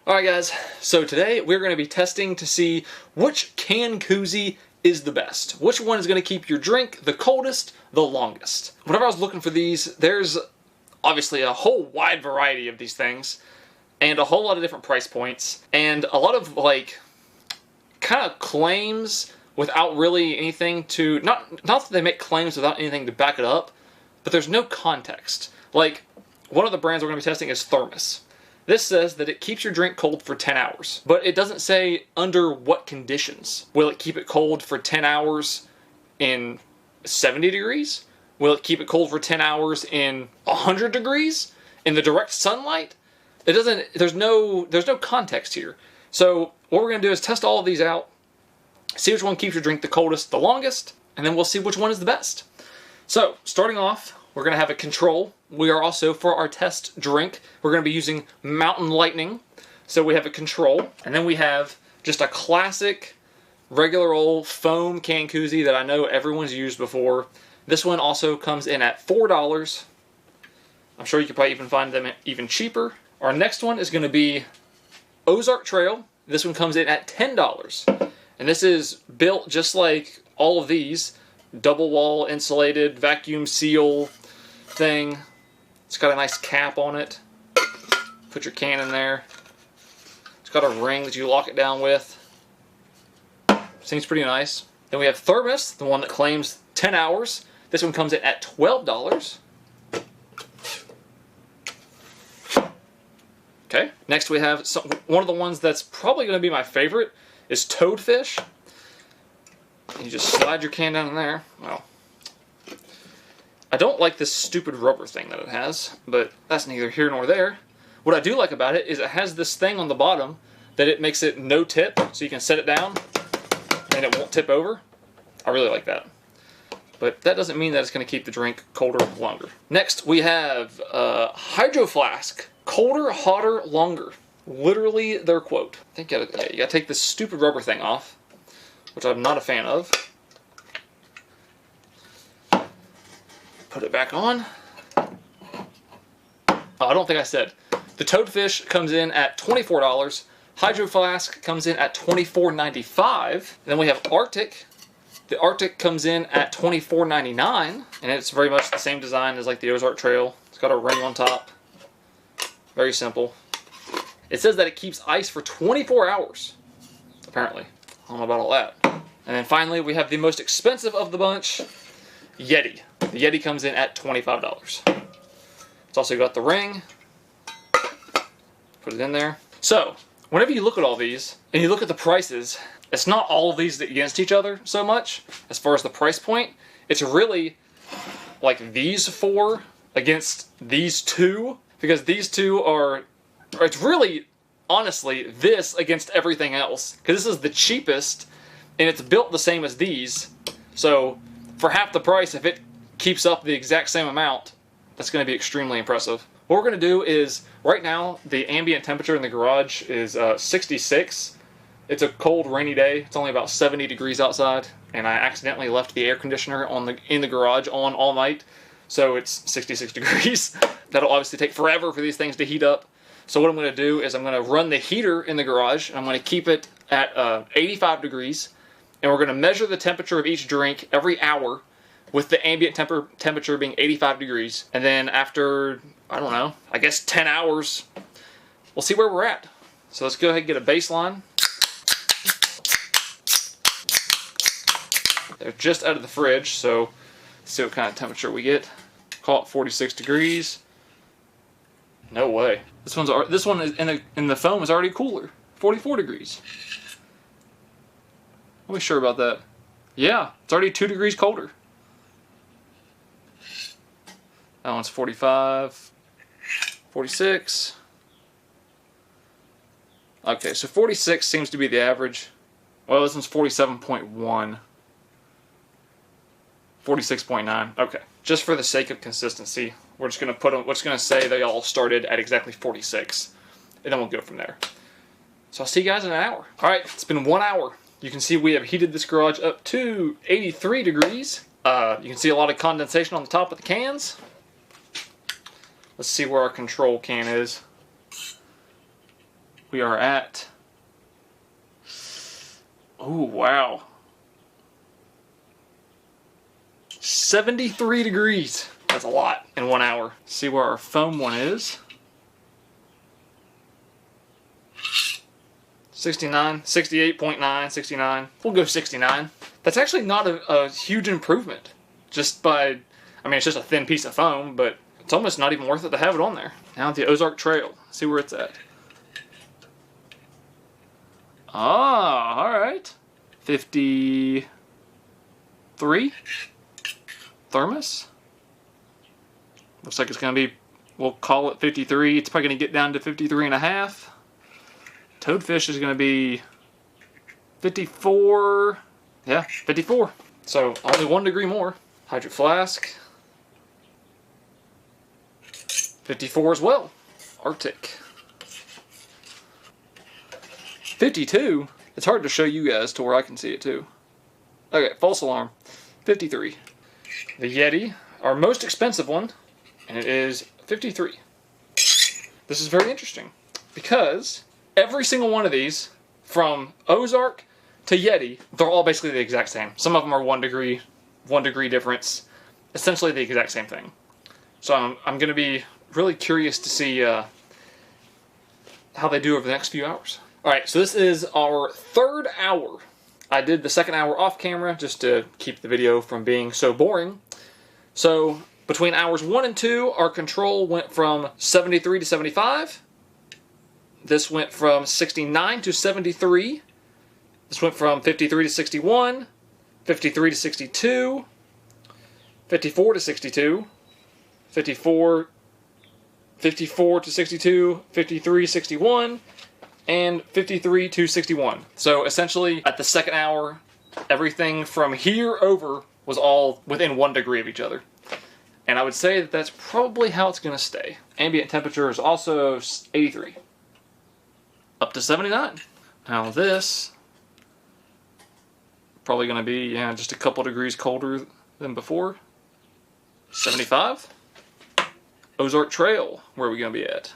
Alright guys, so today we're going to be testing to see which can koozie is the best. Which one is going to keep your drink the coldest, the longest. Whenever I was looking for these, there's obviously a whole wide variety of these things, and a whole lot of different price points, and a lot of like, kind of claims without really anything to, not that they make claims without anything to back it up, but there's no context. Like, one of the brands we're going to be testing is Thermos. This says that it keeps your drink cold for 10 hours, but it doesn't say under what conditions. Will it keep it cold for 10 hours in 70 degrees? Will it keep it cold for 10 hours in 100 degrees? In the direct sunlight? It doesn't, there's no context here. So what we're going to do is test all of these out, see which one keeps your drink the coldest, the longest, and then we'll see which one is the best. So, starting off, we're going to have a control. We are also, for our test drink, we're going to be using Mountain Lightning. So we have a control, and then we have just a classic, regular old foam can koozie that I know everyone's used before. This one also comes in at $4. I'm sure you could probably even find them even cheaper. Our next one is going to be Ozark Trail. This one comes in at $10. And this is built just like all of these. Double wall insulated vacuum seal thing. It's got a nice cap on it. Put your can in there. It's got a ring that you lock it down with. Seems pretty nice. Then we have Thermos, the one that claims 10 hours. This one comes in at $12. Okay. Next we have one of the ones that's probably going to be my favorite is Toadfish. You just slide your can down in there. Well, I don't like this stupid rubber thing that it has, but that's neither here nor there. What I do like about it is it has this thing on the bottom that it makes it no tip, so you can set it down and it won't tip over. I really like that. But that doesn't mean that it's going to keep the drink colder longer. Next, we have Hydro Flask. Colder, hotter, longer. Literally their quote. I think you gotta take this stupid rubber thing off, which I'm not a fan of. Put it back on. Oh, I don't think I said. The Toadfish comes in at $24. Hydro Flask comes in at $24.95. Then we have Arctic. The Arctic comes in at $24.99, and it's very much the same design as like the Ozark Trail. It's got a ring on top. Very simple. It says that it keeps ice for 24 hours, apparently. I don't know about all that. And then finally, we have the most expensive of the bunch, Yeti. The Yeti comes in at $25. It's also got the ring. Put it in there. So, whenever you look at all these, and you look at the prices, it's not all of these against each other so much, as far as the price point. It's really like these four against these two, because these two are, it's really, honestly, this against everything else, because this is the cheapest, and it's built the same as these. So, for half the price, if it keeps up the exact same amount, that's going to be extremely impressive. What we're going to do is, right now, the ambient temperature in the garage is 66. It's a cold, rainy day. It's only about 70 degrees outside, and I accidentally left the air conditioner in the garage on all night, so it's 66 degrees. That'll obviously take forever for these things to heat up. So what I'm going to do is I'm going to run the heater in the garage, and I'm going to keep it at 85 degrees, and we're going to measure the temperature of each drink every hour, with the ambient temperature being 85 degrees. And then after, I don't know, I guess 10 hours, we'll see where we're at. So let's go ahead and get a baseline. They're just out of the fridge, so let's see what kind of temperature we get. Call it 46 degrees. No way. This one is in the foam is already cooler. 44 degrees. I'll be sure about that. Yeah, it's already 2 degrees colder. That one's 45, 46. Okay, so 46 seems to be the average. Well, this one's 47.1. 46.9. Okay. Just for the sake of consistency, we're just going to say they all started at exactly 46. And then we'll go from there. So I'll see you guys in an hour. Alright, it's been 1 hour. You can see we have heated this garage up to 83 degrees. You can see a lot of condensation on the top of the cans. Let's see where our control can is. We are at... Oh, wow. 73 degrees. That's a lot in 1 hour. See where our foam one is. 69, 68.9, 69. We'll go 69. That's actually not a huge improvement. Just by, I mean, it's just a thin piece of foam, but it's almost not even worth it to have it on there. Now the Ozark Trail. See where it's at. Ah, alright. 53. Thermos. Looks like it's going to be, we'll call it 53. It's probably going to get down to 53 and a half. Toadfish is going to be 54. Yeah, 54. So only 1 degree more. Hydro Flask. 54 as well. Arctic. 52. It's hard to show you guys to where I can see it too. Okay, false alarm. 53. The Yeti, our most expensive one, and it is 53. This is very interesting because every single one of these, from Ozark to Yeti, they're all basically the exact same. Some of them are 1 degree difference, essentially the exact same thing. So I'm going to be really curious to see how they do over the next few hours. Alright, so this is our 3rd hour. I did the 2nd hour off camera just to keep the video from being so boring. So between hours 1 and 2, our control went from 73 to 75. This went from 69 to 73. This went from 53 to 61, 53 to 62, 54 to 62, 54 to 62, 53, 61, and 53 to 61. So essentially, at the 2nd hour, everything from here over was all within 1 degree of each other. And I would say that that's probably how it's going to stay. Ambient temperature is also 83. Up to 79. Now this, probably going to be, yeah, just a couple degrees colder than before. 75. Ozark Trail, where are we going to be at?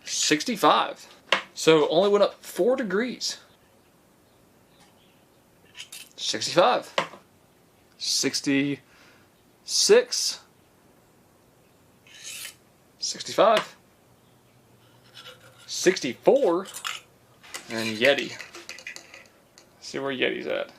65. So only went up 4 degrees. 65. 66. 65. 64. And Yeti. See where Yeti's at.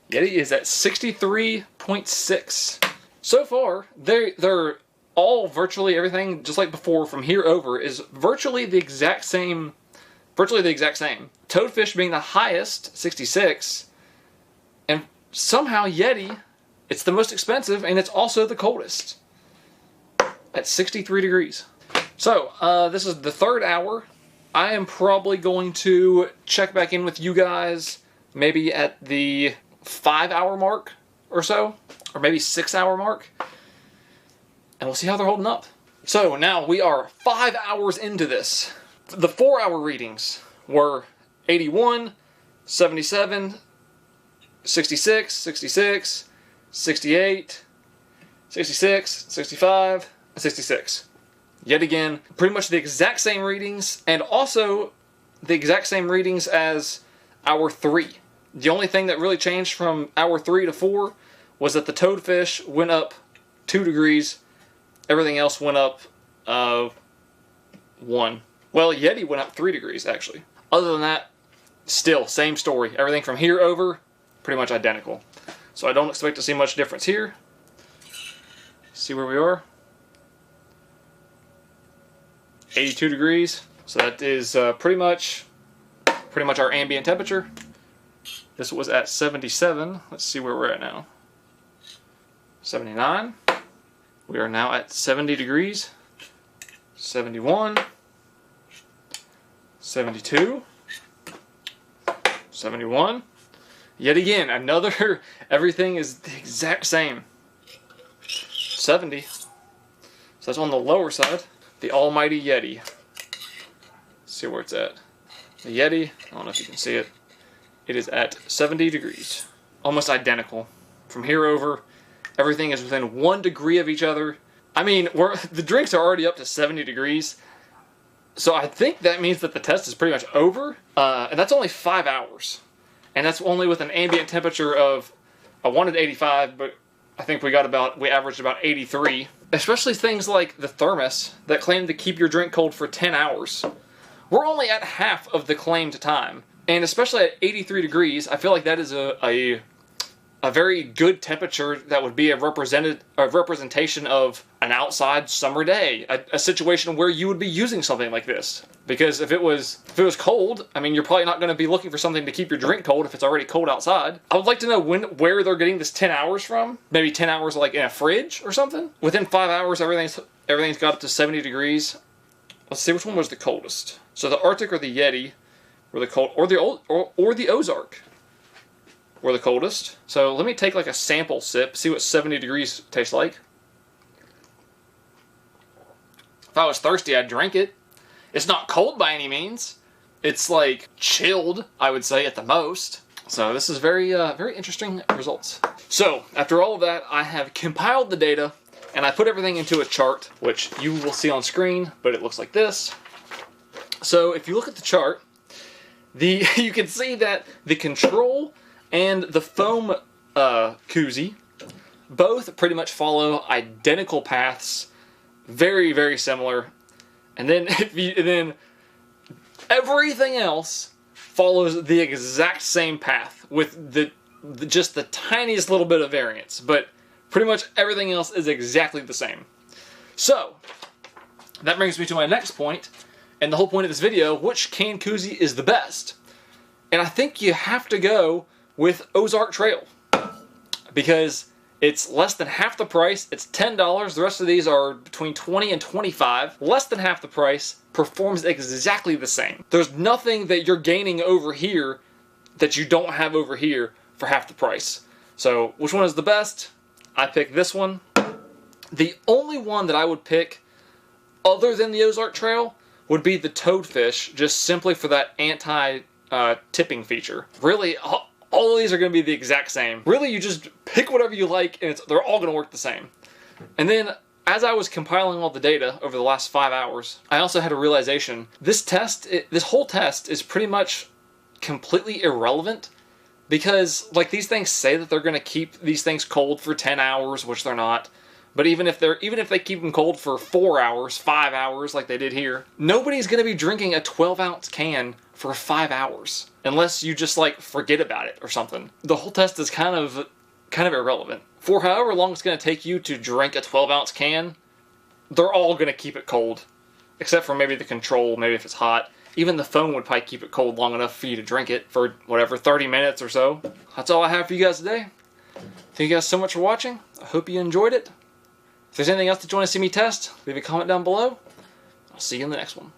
Yeti is at 63.6. So far, they're all virtually everything, just like before, from here over, is virtually the exact same. Toadfish being the highest, 66. And somehow Yeti, it's the most expensive, and it's also the coldest. At 63 degrees. So, this is the 3rd hour. I am probably going to check back in with you guys maybe at the 5-hour mark or so, or maybe 6-hour mark, and we'll see how they're holding up. So now we are 5 hours into this. The 4-hour readings were 81, 77, 66, 66, 68, 66, 65, and 66. Yet again, pretty much the exact same readings, and also the exact same readings as hour 3. The only thing that really changed from hour 3 to 4 was that the toadfish went up 2 degrees. Everything else went up 1. Well, Yeti went up 3 degrees, actually. Other than that, still, same story. Everything from here over, pretty much identical. So I don't expect to see much difference here. See where we are? 82 degrees. So that is pretty much our ambient temperature. This was at 77. Let's see where we're at now. 79. We are now at 70 degrees. 71. 72. 71. Yet again, another, everything is the exact same. 70. So that's on the lower side. The almighty Yeti. Let's see where it's at. The Yeti, I don't know if you can see it. It is at 70 degrees. Almost identical. From here over, everything is within 1 degree of each other. I mean, the drinks are already up to 70 degrees. So I think that means that the test is pretty much over, and that's only 5 hours. And that's only with an ambient temperature of, I wanted 85, but I think we averaged about 83. Especially things like the thermos that claim to keep your drink cold for 10 hours. We're only at half of the claimed time. And especially at 83 degrees, I feel like that is a very good temperature that would be a representation of an outside summer day, a situation where you would be using something like this. Because if it was cold, I mean, you're probably not going to be looking for something to keep your drink cold if it's already cold outside. I would like to know where they're getting this 10 hours from. Maybe 10 hours like in a fridge or something. Within 5 hours, everything's got up to 70 degrees. Let's see which one was the coldest. So the Arctic or the Yeti were the cold, or the Ozark were the coldest. So let me take like a sample sip, see what 70 degrees tastes like. If I was thirsty, I'd drink it. It's not cold by any means. It's like chilled, I would say, at the most. So this is very interesting results. So after all of that, I have compiled the data and I put everything into a chart, which you will see on screen, but it looks like this. So if you look at the chart, you can see that the control and the foam koozie both pretty much follow identical paths, very, very similar. And then everything else follows the exact same path with just the tiniest little bit of variance, but pretty much everything else is exactly the same. So that brings me to my next point, and the whole point of this video: which canned koozie is the best? And I think you have to go with Ozark Trail, because it's less than half the price. It's $10. The rest of these are between $20 and $25. Less than half the price, performs exactly the same. There's nothing that you're gaining over here that you don't have over here for half the price. So which one is the best? I pick this one. The only one that I would pick other than the Ozark Trail would be the Toadfish, just simply for that anti-tipping feature. Really, all of these are going to be the exact same. Really, you just pick whatever you like, and they're all going to work the same. And then, as I was compiling all the data over the last 5 hours, I also had a realization. This whole test is pretty much completely irrelevant, because like these things say that they're going to keep these things cold for 10 hours, which they're not. But even if they keep them cold for 4 hours, 5 hours, like they did here, nobody's going to be drinking a 12-ounce can for 5 hours unless you just like forget about it or something. The whole test is kind of irrelevant. For however long it's going to take you to drink a 12-ounce can, they're all going to keep it cold, except for maybe the control. Maybe if it's hot, even the foam would probably keep it cold long enough for you to drink it for whatever 30 minutes or so. That's all I have for you guys today. Thank you guys so much for watching. I hope you enjoyed it. If there's anything else that you want to see me test, leave a comment down below. I'll see you in the next one.